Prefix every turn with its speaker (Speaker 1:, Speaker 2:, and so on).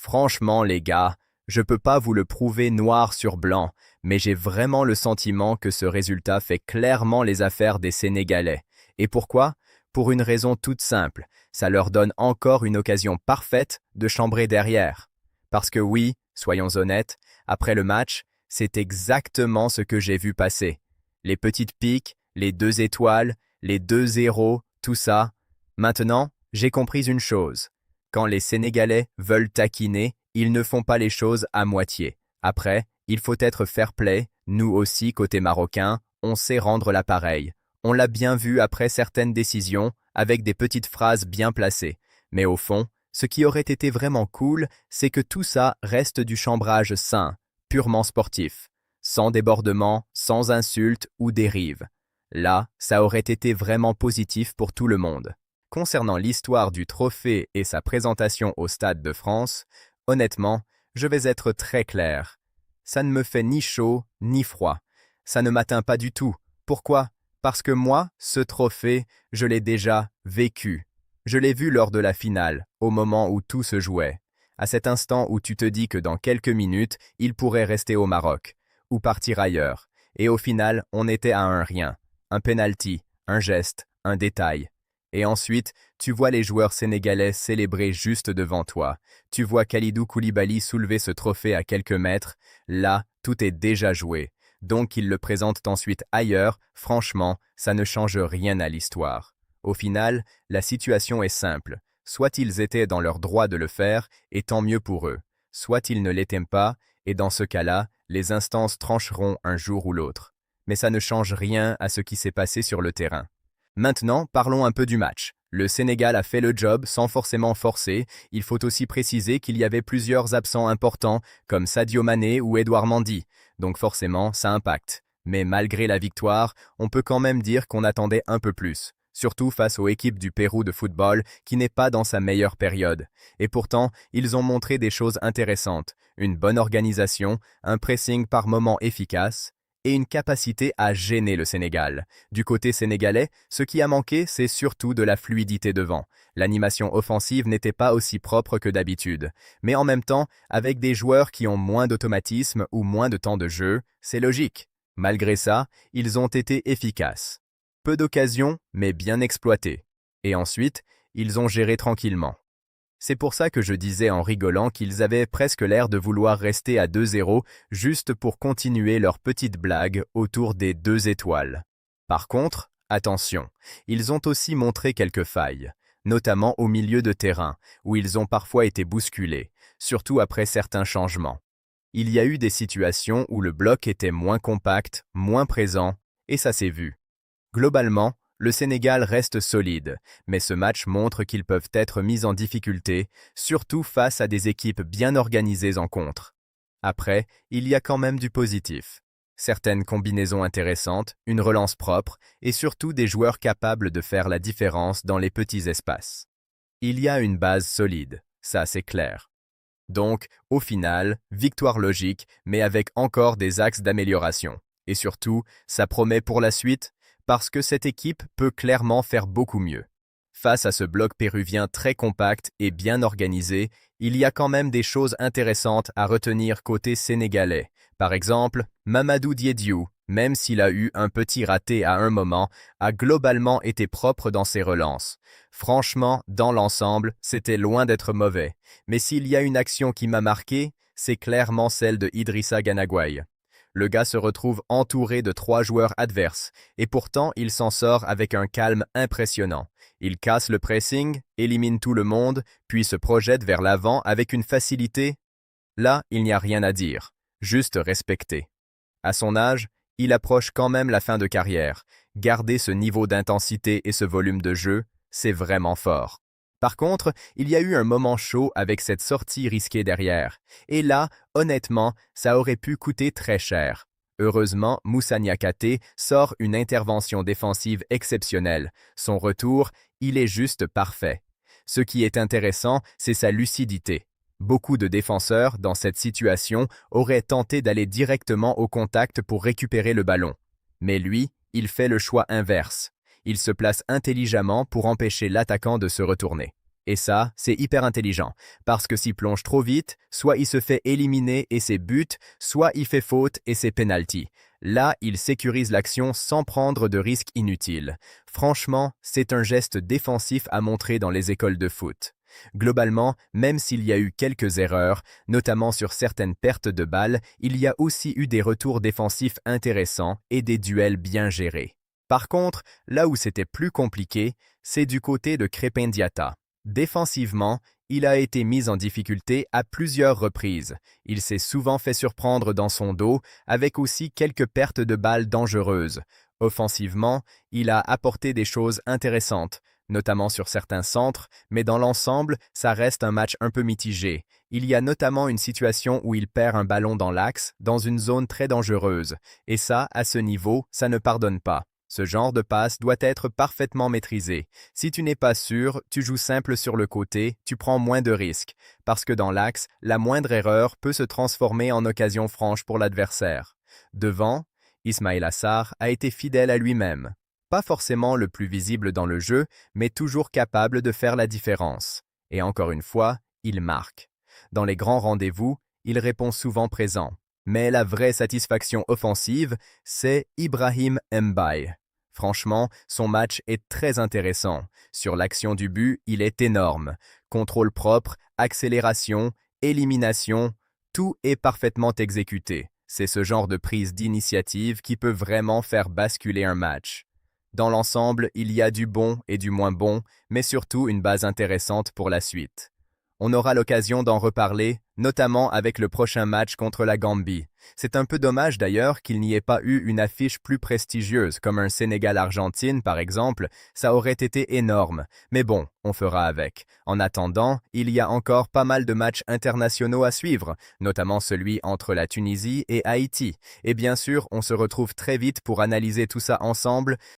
Speaker 1: Franchement, les gars, je peux pas vous le prouver noir sur blanc, mais j'ai vraiment le sentiment que ce résultat fait clairement les affaires des Sénégalais. Et pourquoi? Pour une raison toute simple, ça leur donne encore une occasion parfaite de chambrer derrière. Parce que oui, soyons honnêtes, après le match, c'est exactement ce que j'ai vu passer. Les petites piques, les 2 étoiles, les 2-0, tout ça. Maintenant, j'ai compris une chose. Quand les Sénégalais veulent taquiner, ils ne font pas les choses à moitié. Après, il faut être fair-play, nous aussi, côté marocain, on sait rendre l'appareil. On l'a bien vu après certaines décisions, avec des petites phrases bien placées. Mais au fond, ce qui aurait été vraiment cool, c'est que tout ça reste du chambrage sain, purement sportif, sans débordement, sans insultes ou dérives. Là, ça aurait été vraiment positif pour tout le monde. Concernant l'histoire du trophée et sa présentation au Stade de France, honnêtement, je vais être très clair. Ça ne me fait ni chaud ni froid. Ça ne m'atteint pas du tout. Pourquoi? Parce que moi, ce trophée, je l'ai déjà vécu. Je l'ai vu lors de la finale, au moment où tout se jouait. À cet instant où tu te dis que dans quelques minutes, il pourrait rester au Maroc, ou partir ailleurs. Et au final, on était à un rien. Un penalty, un geste, un détail. Et ensuite, tu vois les joueurs sénégalais célébrer juste devant toi. Tu vois Kalidou Koulibaly soulever ce trophée à quelques mètres. Là, tout est déjà joué. Donc ils le présentent ensuite ailleurs. Franchement, ça ne change rien à l'histoire. Au final, la situation est simple. Soit ils étaient dans leur droit de le faire, et tant mieux pour eux. Soit ils ne l'étaient pas, et dans ce cas-là, les instances trancheront un jour ou l'autre. Mais ça ne change rien à ce qui s'est passé sur le terrain. Maintenant, parlons un peu du match. Le Sénégal a fait le job sans forcément forcer. Il faut aussi préciser qu'il y avait plusieurs absents importants, comme Sadio Mané ou Edouard Mendy. Donc forcément, ça impacte. Mais malgré la victoire, on peut quand même dire qu'on attendait un peu plus. Surtout face aux équipes du Pérou de football, qui n'est pas dans sa meilleure période. Et pourtant, ils ont montré des choses intéressantes. Une bonne organisation, un pressing par moments efficace, et une capacité à gêner le Sénégal. Du côté sénégalais, ce qui a manqué, c'est surtout de la fluidité devant. L'animation offensive n'était pas aussi propre que d'habitude. Mais en même temps, avec des joueurs qui ont moins d'automatisme ou moins de temps de jeu, c'est logique. Malgré ça, ils ont été efficaces. Peu d'occasions, mais bien exploitées. Et ensuite, ils ont géré tranquillement. C'est pour ça que je disais en rigolant qu'ils avaient presque l'air de vouloir rester à 2-0 juste pour continuer leur petite blague autour des 2 étoiles. Par contre, attention, ils ont aussi montré quelques failles, notamment au milieu de terrain, où ils ont parfois été bousculés, surtout après certains changements. Il y a eu des situations où le bloc était moins compact, moins présent, et ça s'est vu. Globalement, le Sénégal reste solide, mais ce match montre qu'ils peuvent être mis en difficulté, surtout face à des équipes bien organisées en contre. Après, il y a quand même du positif. Certaines combinaisons intéressantes, une relance propre, et surtout des joueurs capables de faire la différence dans les petits espaces. Il y a une base solide, ça c'est clair. Donc, au final, victoire logique, mais avec encore des axes d'amélioration. Et surtout, ça promet pour la suite, parce que cette équipe peut clairement faire beaucoup mieux. Face à ce bloc péruvien très compact et bien organisé, il y a quand même des choses intéressantes à retenir côté sénégalais. Par exemple, Mamadou Diédhiou, même s'il a eu un petit raté à un moment, a globalement été propre dans ses relances. Franchement, dans l'ensemble, c'était loin d'être mauvais. Mais s'il y a une action qui m'a marqué, c'est clairement celle de Idrissa Gana Gueye. Le gars se retrouve entouré de 3 joueurs adverses, et pourtant il s'en sort avec un calme impressionnant. Il casse le pressing, élimine tout le monde, puis se projette vers l'avant avec une facilité. Là, il n'y a rien à dire, juste respecter. À son âge, il approche quand même la fin de carrière. Garder ce niveau d'intensité et ce volume de jeu, c'est vraiment fort. Par contre, il y a eu un moment chaud avec cette sortie risquée derrière. Et là, honnêtement, ça aurait pu coûter très cher. Heureusement, Moussa Niakhaté sort une intervention défensive exceptionnelle. Son retour, il est juste parfait. Ce qui est intéressant, c'est sa lucidité. Beaucoup de défenseurs, dans cette situation, auraient tenté d'aller directement au contact pour récupérer le ballon. Mais lui, il fait le choix inverse. Il se place intelligemment pour empêcher l'attaquant de se retourner. Et ça, c'est hyper intelligent, parce que s'il plonge trop vite, soit il se fait éliminer et c'est but, soit il fait faute et c'est penalty. Là, il sécurise l'action sans prendre de risques inutiles. Franchement, c'est un geste défensif à montrer dans les écoles de foot. Globalement, même s'il y a eu quelques erreurs, notamment sur certaines pertes de balles, il y a aussi eu des retours défensifs intéressants et des duels bien gérés. Par contre, là où c'était plus compliqué, c'est du côté de Crépin Diatta. Défensivement, il a été mis en difficulté à plusieurs reprises. Il s'est souvent fait surprendre dans son dos, avec aussi quelques pertes de balles dangereuses. Offensivement, il a apporté des choses intéressantes, notamment sur certains centres, mais dans l'ensemble, ça reste un match un peu mitigé. Il y a notamment une situation où il perd un ballon dans l'axe, dans une zone très dangereuse. Et ça, à ce niveau, ça ne pardonne pas. Ce genre de passe doit être parfaitement maîtrisé. Si tu n'es pas sûr, tu joues simple sur le côté, tu prends moins de risques, parce que dans l'axe, la moindre erreur peut se transformer en occasion franche pour l'adversaire. Devant, Ismail Assar a été fidèle à lui-même. Pas forcément le plus visible dans le jeu, mais toujours capable de faire la différence. Et encore une fois, il marque. Dans les grands rendez-vous, il répond souvent présent. Mais la vraie satisfaction offensive, c'est Ibrahim Mbaye. Franchement, son match est très intéressant. Sur l'action du but, il est énorme. Contrôle propre, accélération, élimination, tout est parfaitement exécuté. C'est ce genre de prise d'initiative qui peut vraiment faire basculer un match. Dans l'ensemble, il y a du bon et du moins bon, mais surtout une base intéressante pour la suite. On aura l'occasion d'en reparler, notamment avec le prochain match contre la Gambie. C'est un peu dommage d'ailleurs qu'il n'y ait pas eu une affiche plus prestigieuse, comme un Sénégal-Argentine par exemple, ça aurait été énorme. Mais bon, on fera avec. En attendant, il y a encore pas mal de matchs internationaux à suivre, notamment celui entre la Tunisie et Haïti. Et bien sûr, on se retrouve très vite pour analyser tout ça ensemble.